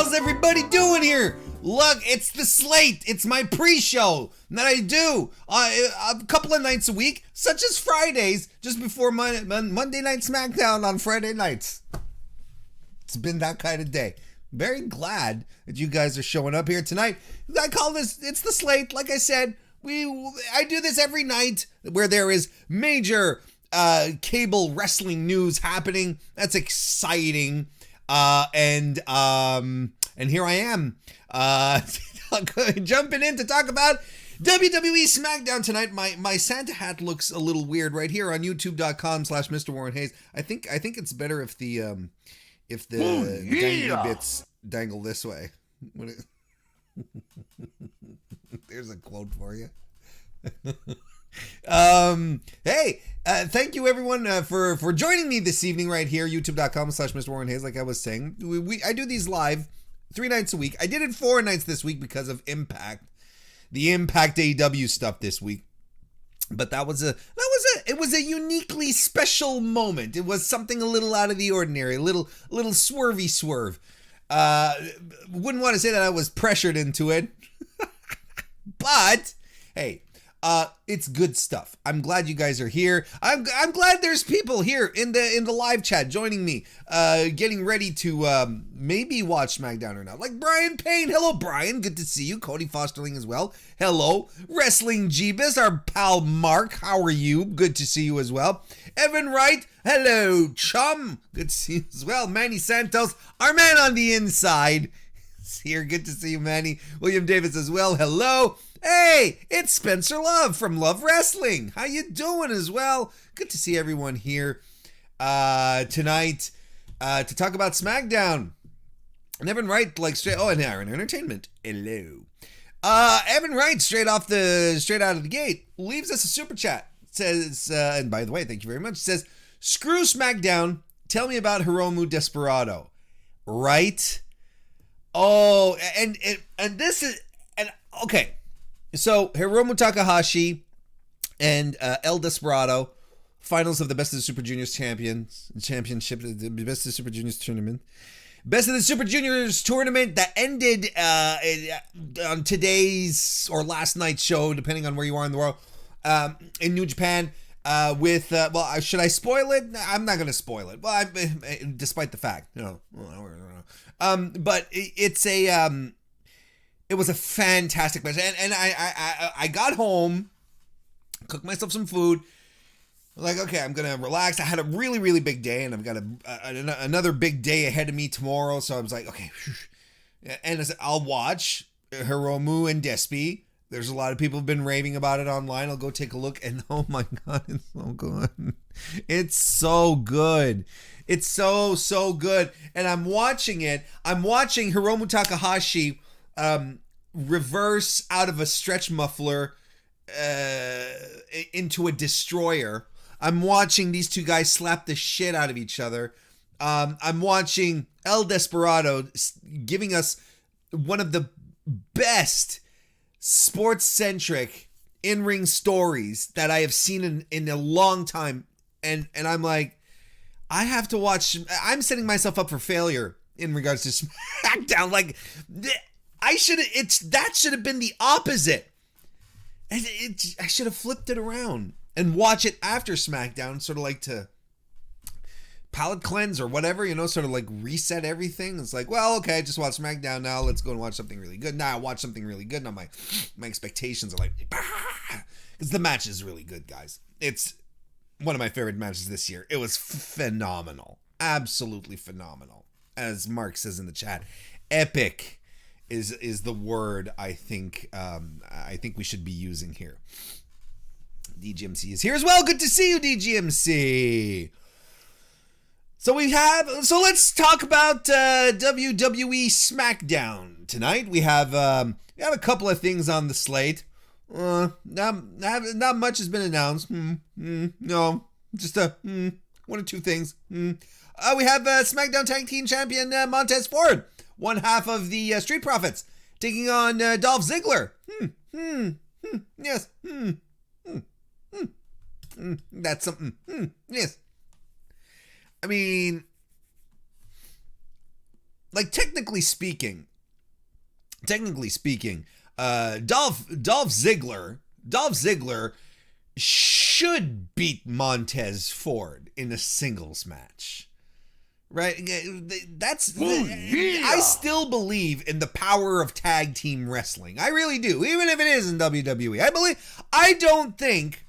How's everybody doing here? Look, it's the Slate. It's my pre-show that I do a couple of nights a week, such as Fridays, just before Monday Night SmackDown on Friday nights. It's been that kind of day. Very glad that you guys are showing up here tonight. I call this, it's the Slate. Like I said, I do this every night where there is major cable wrestling news happening. That's exciting. And here I am, jumping in to talk about WWE SmackDown tonight. My Santa hat looks a little weird right here on youtube.com/MrWarrenHayes. I think it's better if the dangly bits dangle this way. There's a quote for you. Hey, thank you everyone for joining me this evening right here, youtube.com/MrWarrenHayes. Like I was saying, I do these live 3 nights a week. I did it 4 nights this week because of Impact, the Impact AEW stuff this week. But it was a uniquely special moment. It was something a little out of the ordinary, a little swervy swerve. Wouldn't want to say that I was pressured into it, but hey. It's good stuff. I'm glad you guys are here. I'm glad there's people here in the live chat joining me, getting ready to maybe watch SmackDown or not. Like Brian Payne. Hello, Brian. Good to see you. Cody Fosterling as well. Hello. Wrestling Jeebus, our pal Mark. How are you? Good to see you as well. Evan Wright. Hello, chum. Good to see you as well. Manny Santos, our man on the inside, is here. Good to see you, Manny. William Davis as well. Hello. Hey, it's Spencer Love from Love Wrestling. How you doing as well? Good to see everyone here tonight to talk about SmackDown. And Evan Wright, and Aaron Entertainment. Hello. Evan Wright, straight out of the gate, leaves us a super chat. Says, and by the way, thank you very much. Says, screw SmackDown. Tell me about Hiromu Desperado. Right? Oh, and this is, and okay. So, Hiromu Takahashi and El Desperado, finals of the Best of the Super Juniors championship, the Best of the Super Juniors tournament. Best of the Super Juniors tournament that ended on today's or last night's show, depending on where you are in the world, in New Japan, with, should I spoil it? I'm not going to spoil it. Well, despite the fact, but it's it was a fantastic match, and I got home, cooked myself some food. Like, okay, I'm gonna relax. I had a really, really big day, and I've got another big day ahead of me tomorrow. So I was like, okay, and I said, I'll watch Hiromu and Despy. There's a lot of people have been raving about it online. I'll go take a look, and oh my god, it's so good. It's so good. It's so good. And I'm watching it. I'm watching Hiromu Takahashi reverse out of a stretch muffler into a destroyer. I'm watching these two guys slap the shit out of each other. I'm watching El Desperado giving us one of the best sports-centric in-ring stories that I have seen in a long time. And I'm like, I have to watch. I'm setting myself up for failure in regards to SmackDown. Like, that should have been the opposite. And I should have flipped it around and watch it after SmackDown, sort of like to palate cleanse or whatever, sort of like reset everything. It's like, well, okay, I just watched SmackDown now. Let's go and watch something really good. Now I watch something really good. Now my expectations are like, because the match is really good, guys. It's one of my favorite matches this year. It was phenomenal. Absolutely phenomenal. As Mark says in the chat, epic is the word I think we should be using here. DGMC is here as well. Good to see you, DGMC. So let's talk about WWE SmackDown tonight. We have a couple of things on the slate. Not much has been announced. No, just one or two things. We have SmackDown Tag Team Champion Montez Ford, one half of the Street Profits, taking on Dolph Ziggler. Yes. That's something. Yes. I mean, like technically speaking, Dolph Ziggler should beat Montez Ford in a singles match. Right? I still believe in the power of tag team wrestling. I really do. Even if it is in WWE. I don't think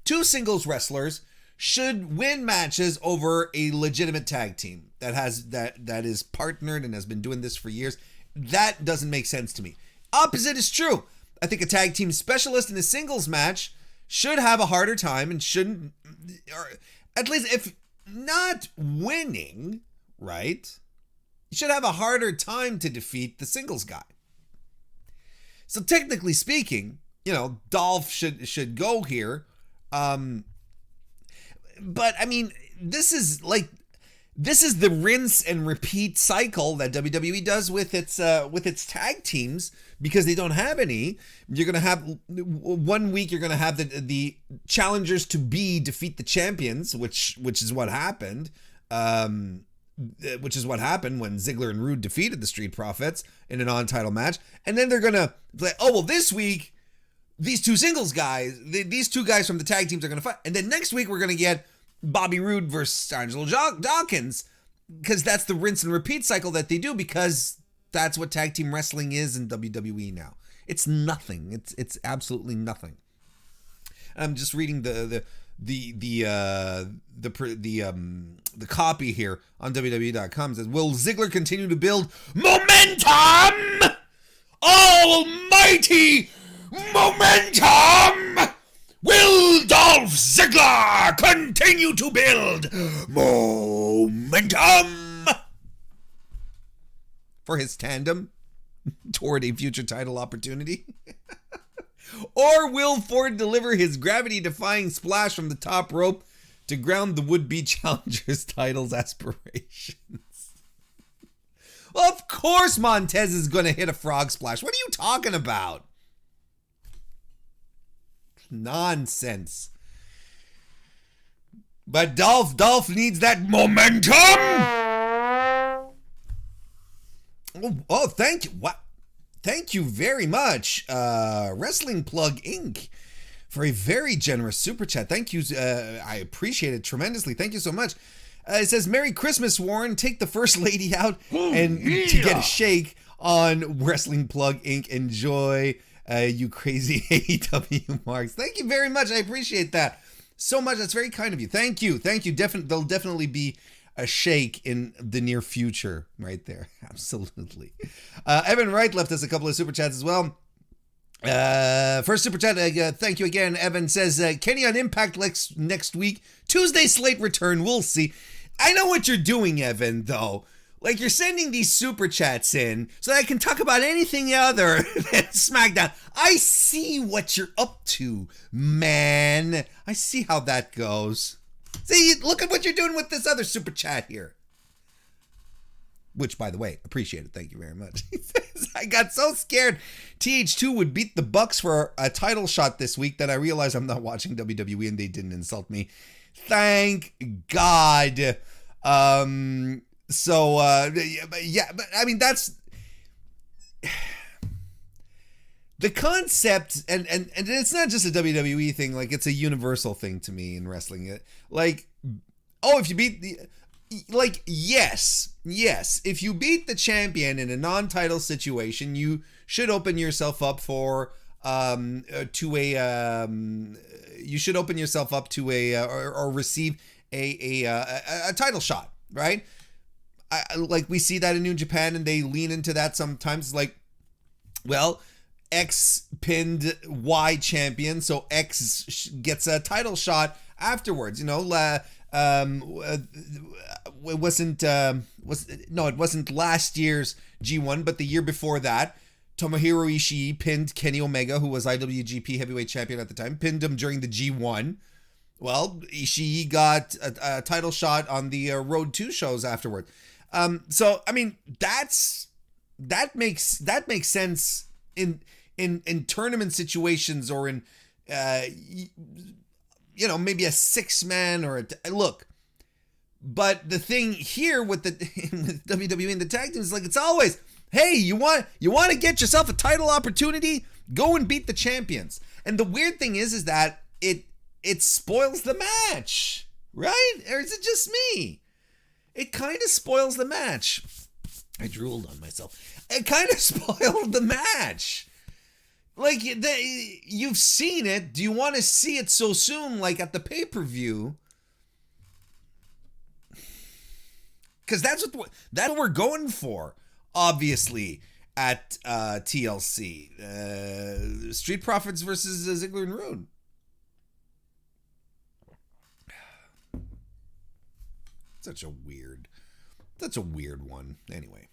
two singles wrestlers should win matches over a legitimate tag team that is partnered and has been doing this for years. That doesn't make sense to me. Opposite is true. I think a tag team specialist in a singles match should have a harder time and shouldn't, or at least if not winning, right? You should have a harder time to defeat the singles guy. So technically speaking, Dolph should go here. But I mean, this is the rinse and repeat cycle that WWE does with its tag teams because they don't have any. You're going to have 1 week you're going to have the challengers to be defeat the champions, which is what happened. Which is what happened when Ziggler and Rude defeated the Street Profits in a non-title match. And then they're going to say, "Oh, well, this week these two singles guys, these two guys from the tag teams are going to fight. And then next week we're going to get Bobby Roode versus Angelo Dawkins, because that's the rinse and repeat cycle that they do, because that's what tag team wrestling is in WWE now. It's nothing. It's absolutely nothing." I'm just reading the copy here on WWE.com. It says, "Will Ziggler continue to build momentum? Almighty momentum! Will Dolph Ziggler continue to build momentum for his tandem toward a future title opportunity? Or will Ford deliver his gravity-defying splash from the top rope to ground the would-be challenger's title's aspirations?" Well, of course Montez is going to hit a frog splash. What are you talking about? Nonsense. But Dolph needs that momentum. Oh, thank you. What? Thank you very much, Wrestling Plug Inc., for a very generous super chat. Thank you. I appreciate it tremendously. Thank you so much. It says, "Merry Christmas, Warren. Take the First Lady out and to get a shake on Wrestling Plug Inc. Enjoy, you crazy AEW marks." Thank you very much. I appreciate that so much. That's very kind of you. Thank you. Thank you. There'll definitely be a shake in the near future right there. Absolutely. Evan Wright left us a couple of super chats as well. First super chat, thank you again. Evan says, "Kenny on Impact next week. Tuesday slate return. We'll see." I know what you're doing, Evan, though. Like, you're sending these super chats in so that I can talk about anything other than SmackDown. I see what you're up to, man. I see how that goes. See, look at what you're doing with this other super chat here. Which, by the way, appreciate it. Thank you very much. He says, "I got so scared TH2 would beat the Bucks for a title shot this week that I realized I'm not watching WWE and they didn't insult me. Thank God." Yeah, but I mean, that's the concept, and it's not just a WWE thing. Like, it's a universal thing to me in wrestling. Like, oh, if you beat the, like, yes, if you beat the champion in a non-title situation, you should open yourself up or receive a title shot, right? Like, we see that in New Japan, and they lean into that sometimes. Like, well, X pinned Y champion, so X gets a title shot afterwards. It wasn't last year's G1, but the year before that, Tomohiro Ishii pinned Kenny Omega, who was IWGP Heavyweight Champion at the time, pinned him during the G1. Well, Ishii got a title shot on the Road 2 shows afterward. So I mean, that makes sense in tournament situations, or in maybe a 6-man or look. But the thing here with the with WWE and the tag team is like it's always, hey, you want to get yourself a title opportunity? Go and beat the champions. And the weird thing is that it spoils the match, right? Or is it just me? It kind of spoils the match. I drooled on myself. It kind of spoiled the match. Like, you've seen it. Do you want to see it so soon, like at the pay-per-view? Because that's what we're going for, obviously, at TLC. Street Profits versus Ziggler and Roode. Such a weird one. Anyway.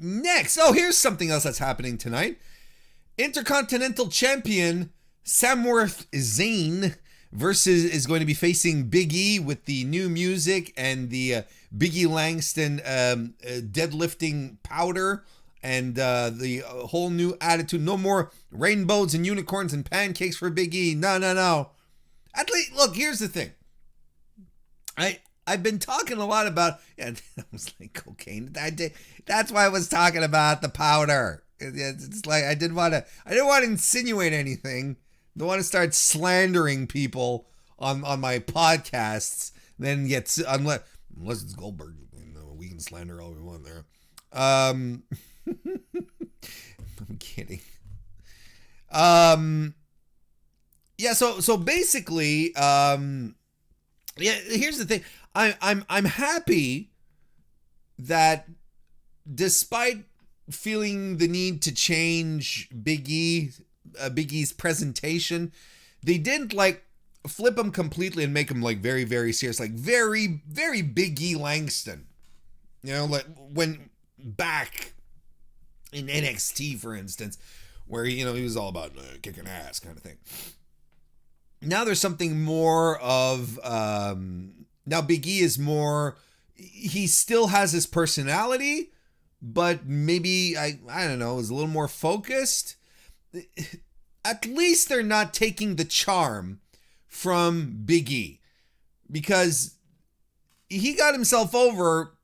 Next. Oh, here's something else that's happening tonight. Intercontinental Champion Samworth Zayn is going to be facing Big E with the new music and the Big E Langston deadlifting powder and the whole new attitude. No more rainbows and unicorns and pancakes for Big E. No. At least, look, here's the thing. I've been talking a lot about, I was like cocaine. That's why I was talking about the powder. It's like I didn't want to insinuate anything. Don't want to start slandering people on my podcasts. Then unless it's Goldberg, we can slander all we want there. I'm kidding. Yeah. So basically, here's the thing. I'm happy that despite feeling the need to change Big E's presentation, they didn't like flip him completely and make him like very, very serious, like very, very Big E Langston. Like when back in NXT, for instance, where he was all about kicking ass kind of thing. Now there's something more of now Big E is more, he still has his personality, but maybe I don't know, is a little more focused. At least they're not taking the charm from Big E, because he got himself over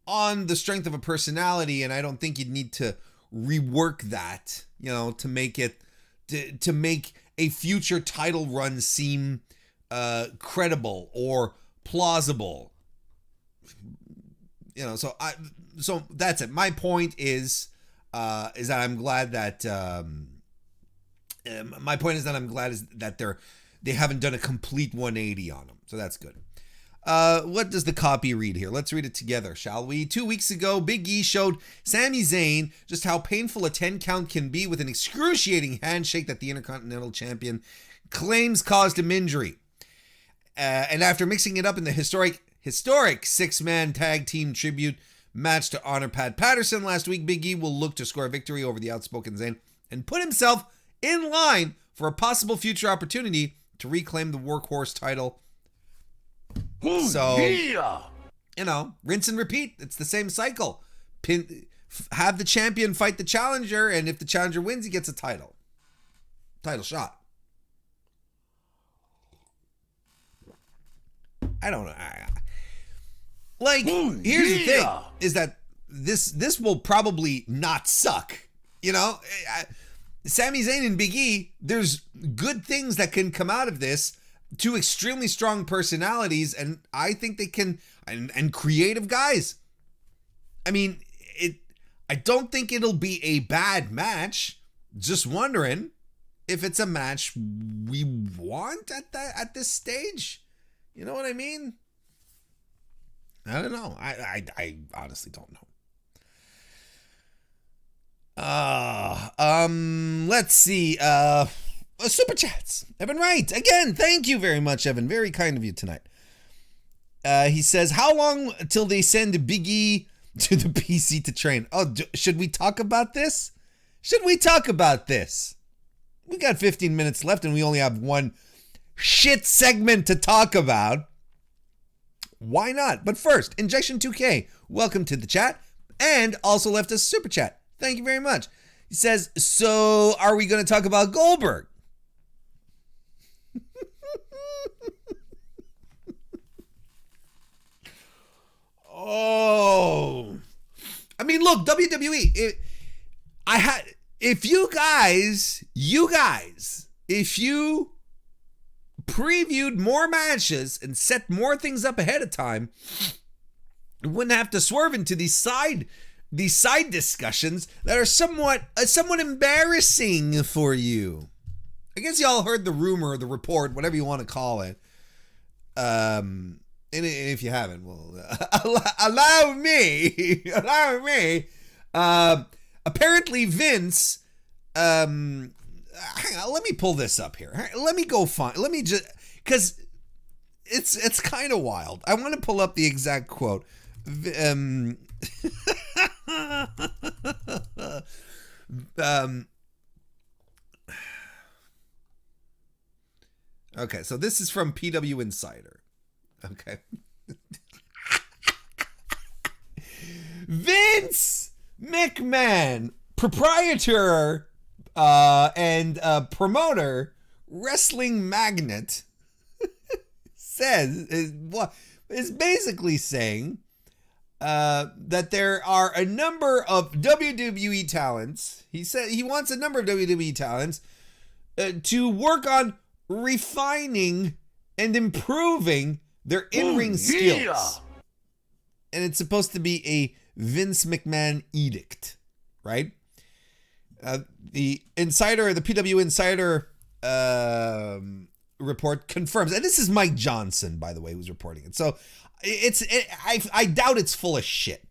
on the strength of a personality, and I don't think you'd need to rework that, to make it to make a future title run seem credible or plausible. So that's it. My point is that I'm glad that they haven't done a complete 180 on him. So that's good. What does the copy read here? Let's read it together, shall we? 2 weeks ago, Big E showed Sami Zayn just how painful a 10 count can be with an excruciating handshake that the Intercontinental Champion claims caused him injury. And after mixing it up in the historic 6-man tag team tribute match to honor Pat Patterson last week, Big E will look to score a victory over the outspoken Zayn and put himself in line for a possible future opportunity to reclaim the Workhorse title. So, rinse and repeat. It's the same cycle. Have the champion fight the challenger, and if the challenger wins, he gets a title shot. I don't know. Here's the thing, is that this will probably not suck. Sami Zayn and Big E, there's good things that can come out of this. Two extremely strong personalities, and I think they can, and creative guys. I mean, I don't think it'll be a bad match. Just wondering if it's a match we want at this stage. You know what I mean? I don't know. I honestly don't know. Let's see. Super chats. Evan Wright. Again, thank you very much, Evan. Very kind of you tonight. He says, how long till they send Big E to the PC to train? Oh, should we talk about this? We got 15 minutes left and we only have one shit segment to talk about. Why not? But first, Injection 2K, welcome to the chat, and also left us a super chat. Thank you very much. He says, so are we going to talk about Goldberg? Oh, I mean, look, WWE. If you guys, if you previewed more matches and set more things up ahead of time, you wouldn't have to swerve into these side discussions that are somewhat embarrassing for you. I guess y'all heard the rumor or the report, whatever you want to call it. And if you haven't, well, allow me. Apparently Vince, hang on, let me pull this up here. Let me just, because it's kind of wild. I want to pull up the exact quote. Okay, so this is from PW Insider. Okay. Vince McMahon, proprietor and promoter, wrestling magnate, is basically saying that there are a number of WWE talents. He said he wants a number of WWE talents to work on refining and improving their in-ring skills. Yeah. And it's supposed to be a Vince McMahon edict, right? The PW Insider report confirms, and this is Mike Johnson, by the way, who's reporting it. So I doubt it's full of shit.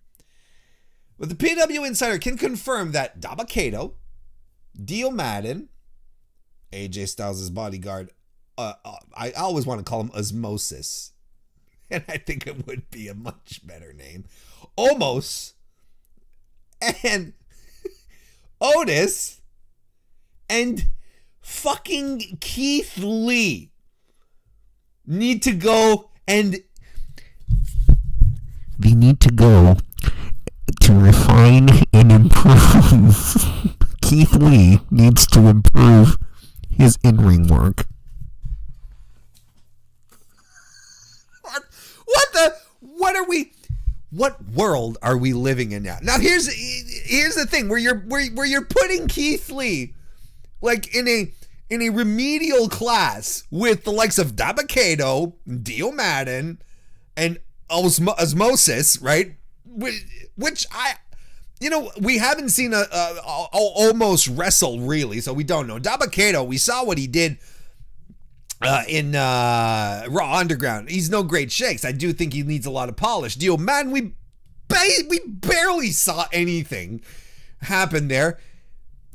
But the PW Insider can confirm that Dabba-Kato, Dio Madden, AJ Styles' bodyguard, I always want to call him Osmosis, and I think it would be a much better name, Omos, and Otis, and fucking Keith Lee need to go and they need to go to refine and improve. Keith Lee needs to improve his in-ring work. What world are we living in now? Now here's the thing where you're putting Keith Lee like in a remedial class with the likes of Dabba-Kato, Dio Madden, and Osmosis, right? Which we haven't seen almost wrestle really, so we don't know. Dabba-Kato, we saw what he did in Raw Underground. He's no great shakes. I do think he needs a lot of polish. Dio Madden, we barely saw anything happen there.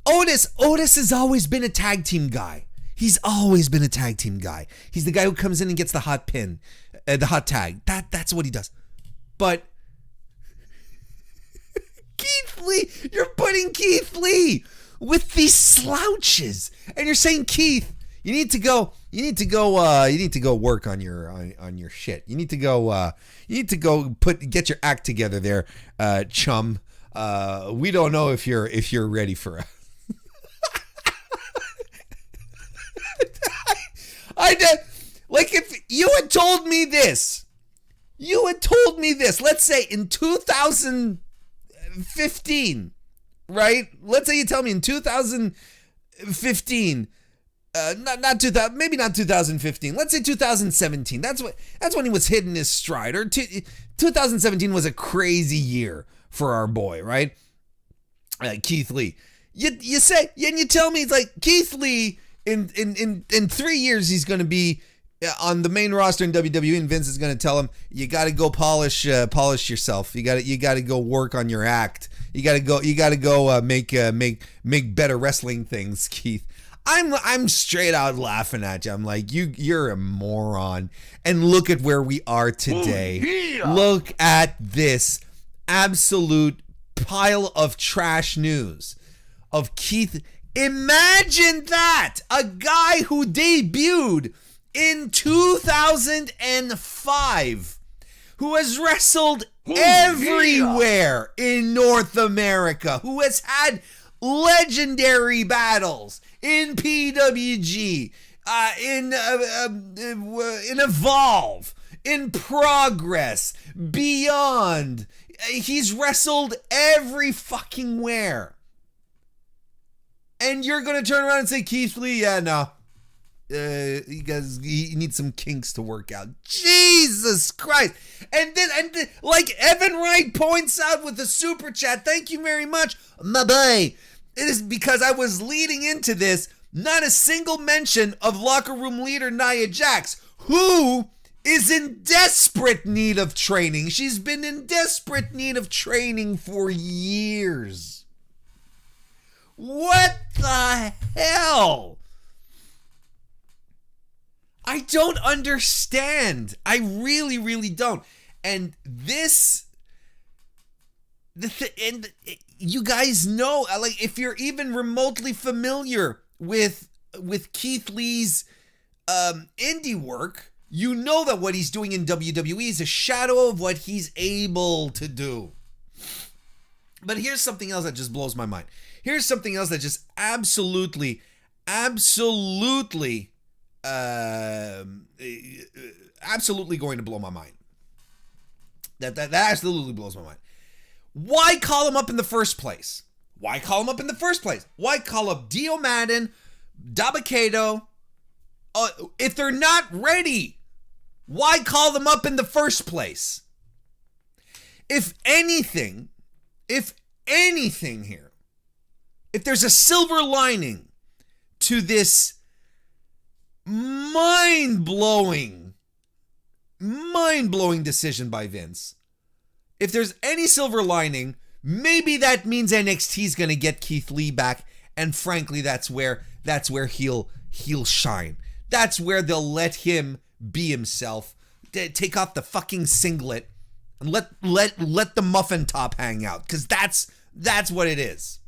Otis has always been a tag team guy. He's always been a tag team guy. He's the guy who comes in and gets the hot pin, the hot tag. That's what he does. But Keith Lee, you're putting Keith Lee with these slouches, and you're saying, Keith, you need to go work on your shit. You need to go get your act together there, chum. We don't know if you're ready for us. I did, like, if you had told me this, let's say in 2015, right? Let's say you tell me in 2015, maybe not 2015. Let's say 2017. That's when he was hitting his stride. Or 2017 was a crazy year for our boy, right? Keith Lee. You say, and you tell me, it's like, Keith Lee in 3 years he's going to be on the main roster in WWE, and Vince is going to tell him, you got to go polish yourself. You got to go work on your act. You got to go make better wrestling things, Keith. I'm straight out laughing at you. I'm like, you're a moron. And look at where we are today. Oh, yeah. Look at this absolute pile of trash news of Keith. Imagine that! A guy who debuted in 2005, who has wrestled everywhere in North America, who has had legendary battles in PWG, in Evolve, in progress, beyond. He's wrestled every fucking where. And you're going to turn around and say, Keith Lee, yeah, no. He needs some kinks to work out. Jesus Christ. And then, like Evan Wright points out with the super chat, thank you very much, my boy. It is because I was leading into this, not a single mention of locker room leader Nia Jax, who is in desperate need of training. She's been in desperate need of training for years. What the hell? I don't understand. I really, really don't. And this, and you guys know, like, if you're even remotely familiar with Keith Lee's indie work, you know that what he's doing in WWE is a shadow of what he's able to do. But here's something else that just blows my mind. Here's something else that just absolutely going to blow my mind. That absolutely blows my mind. Why call him up in the first place? Why call up Dio Madden, Dabba-Kato? If they're not ready, why call them up in the first place? If anything here, if there's a silver lining to this mind-blowing decision by Vince, if there's any silver lining, maybe that means NXT's going to get Keith Lee back, and frankly, that's where he'll shine. That's where they'll let him be himself. Take off the fucking singlet and let the muffin top hang out, because that's what it is.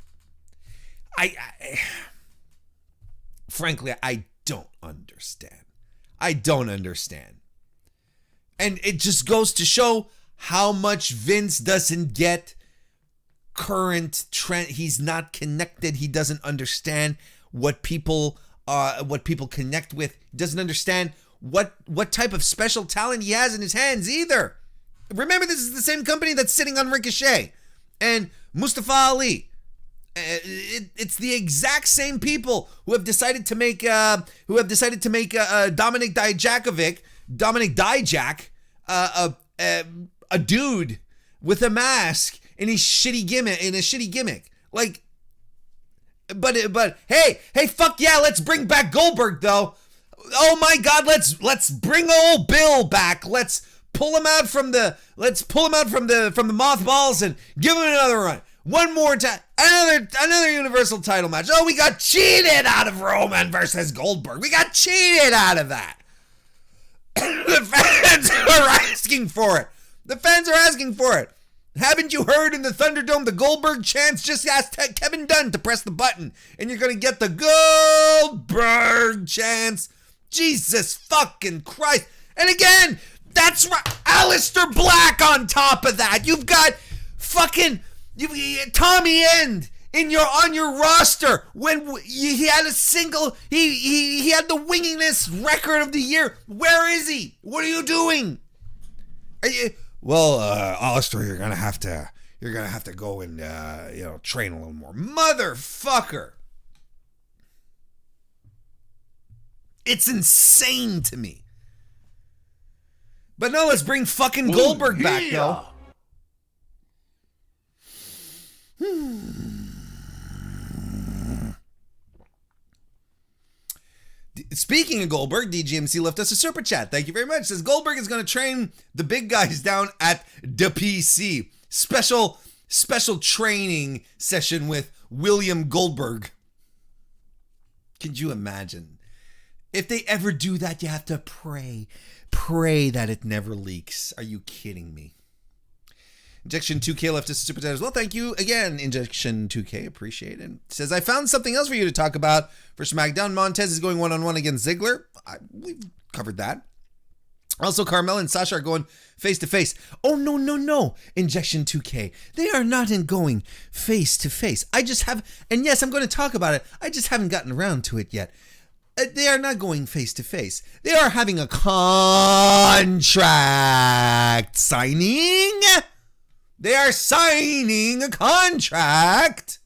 Frankly, I don't understand. And it just goes to show how much Vince doesn't get current trend. He's not connected. He doesn't understand what people connect with. He doesn't understand what type of special talent he has in his hands either. Remember, this is the same company that's sitting on Ricochet and Mustafa Ali. It's the exact same people who have decided to make Dominic Dijak, a dude with a mask in his shitty gimmick. Like, but hey, fuck yeah, let's bring back Goldberg though. Oh my God, let's bring old Bill back. Let's pull him out from the mothballs and give him another run. One more time, another Universal title match. Oh, we got cheated out of Roman versus Goldberg. We got cheated out of that. The fans are asking for it. Haven't you heard in the Thunderdome the Goldberg chants? Just ask Kevin Dunn to press the button, and you're gonna get the Goldberg chants. Jesus fucking Christ! And again, that's right, Aleister Black on top of that. You've got fucking Tommy End on your roster when he had he had the winginess record of the year. Where is he? What are you doing? Aleister, you're gonna have to go and train a little more, motherfucker. It's insane to me. But no, let's bring fucking Goldberg back though. Speaking of Goldberg, DGMC left us a super chat. Thank you very much. It says Goldberg is going to train the big guys down at the PC. Special training session with William Goldberg. Could you imagine? If they ever do that, you have to pray that it never leaks. Are you kidding me? Injection 2K left us a super chat as well. Thank you again, Injection 2K. Appreciate it. Says, I found something else for you to talk about for SmackDown. Montez is going one-on-one against Ziggler. We've covered that. Also, Carmella and Sasha are going face-to-face. Oh, no. Injection 2K. They are not going face-to-face. And yes, I'm going to talk about it. I just haven't gotten around to it yet. They are not going face to face. They are having a contract signing. They are signing a contract.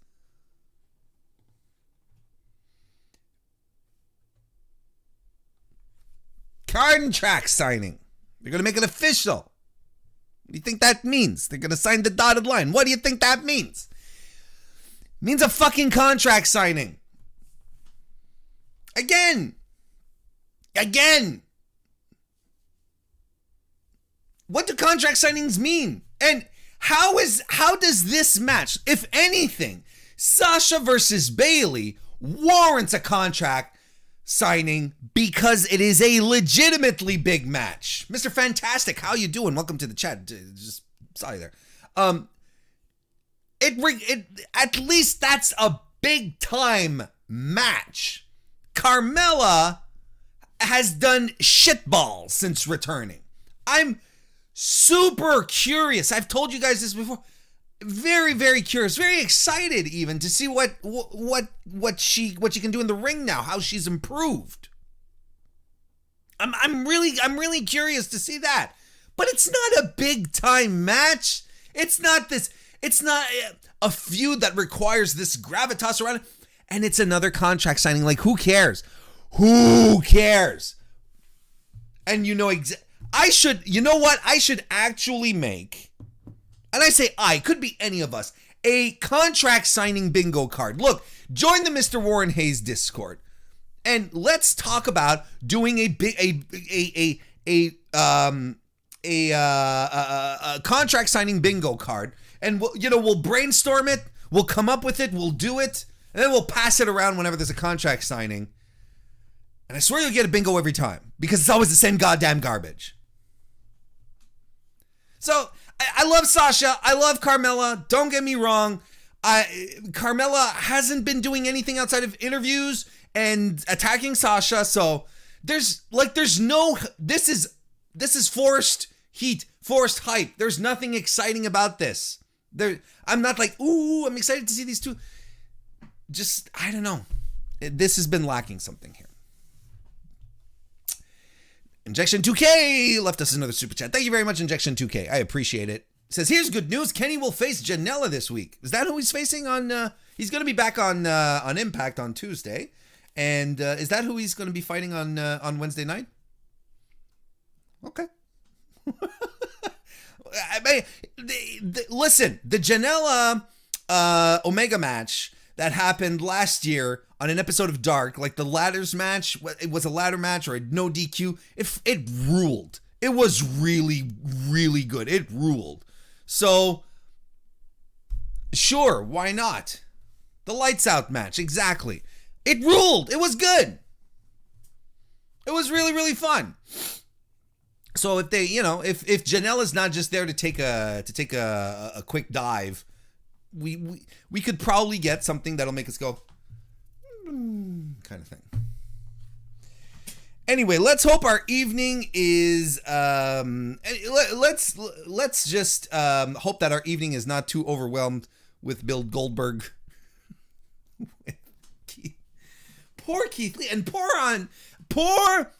Contract signing. They're going to make it official. What do you think that means? They're going to sign the dotted line. What do you think that means? It means a fucking contract signing. Again. What do contract signings mean? And how does this match, if anything, Sasha versus Bayley warrants a contract signing because it is a legitimately big match? Mr. Fantastic, how you doing? Welcome to the chat. Just saw you there. At least that's a big time match. Carmella has done shitballs since returning. I'm super curious. I've told you guys this before. Very, very curious. Very excited even to see what she can do in the ring now. How she's improved. I'm really curious to see that. But it's not a big time match. It's not a feud that requires this gravitas around it. And it's another contract signing. Like, who cares? Who cares? And you know I should actually make, and I say could be any of us, a contract signing bingo card. Look, join the MrWarrenHayes Discord, and let's talk about doing a contract signing bingo card. And we'll brainstorm it, we'll come up with it, we'll do it, and then we'll pass it around whenever there's a contract signing. And I swear you'll get a bingo every time, because it's always the same goddamn garbage. So, I love Sasha, I love Carmella, don't get me wrong. Carmella hasn't been doing anything outside of interviews and attacking Sasha, so this is forced heat, forced hype. There's nothing exciting about this. I'm not like, ooh, I'm excited to see these two. Just, I don't know. This has been lacking something here. Injection 2K left us another super chat. Thank you very much, Injection 2K. I appreciate it. Says, here's good news. Kenny will face Janela this week. Is that who he's facing on? He's going to be back on Impact on Tuesday. And is that who he's going to be fighting on Wednesday night? Okay. Listen, the Janela Omega match that happened last year on an episode of Dark, like the ladders match, it was a ladder match or a no DQ. It ruled. It was really, really good. It ruled. So, sure, why not? The lights out match, exactly. It ruled. It was good. It was really, really fun. So if they, if Janela's not just there to take a quick dive, we could probably get something that'll make us go, kind of thing. Anyway, let's hope our evening is let's just hope that our evening is not too overwhelmed with Bill Goldberg. Poor Keith Lee and poor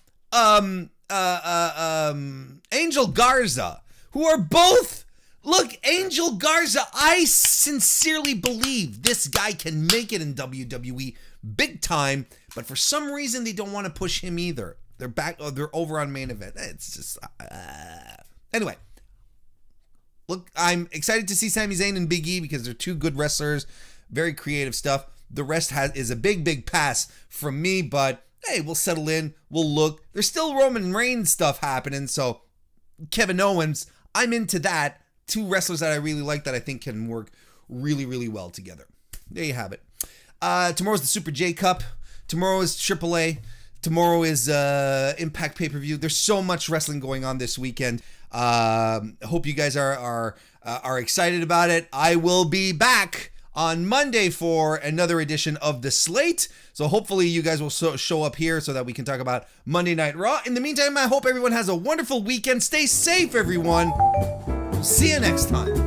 Angel Garza, who are both, look, Angel Garza, I sincerely believe this guy can make it in WWE big time, but for some reason they don't want to push him either. They're back, they're over on Main Event. It's just anyway. Look, I'm excited to see Sami Zayn and Big E because they're two good wrestlers, very creative stuff. The rest is a big pass from me, but hey, we'll settle in, we'll look. There's still Roman Reigns stuff happening, so Kevin Owens, I'm into that. Two wrestlers that I really like that I think can work really, really well together. There you have it. Tomorrow's the Super J Cup. Tomorrow is AAA. Tomorrow is Impact pay-per-view. There's so much wrestling going on this weekend. Hope you guys are excited about it. I will be back on Monday for another edition of the Slate. So hopefully you guys will show up here so that we can talk about Monday Night Raw. In the meantime, I hope everyone has a wonderful weekend. Stay safe, everyone. See you next time.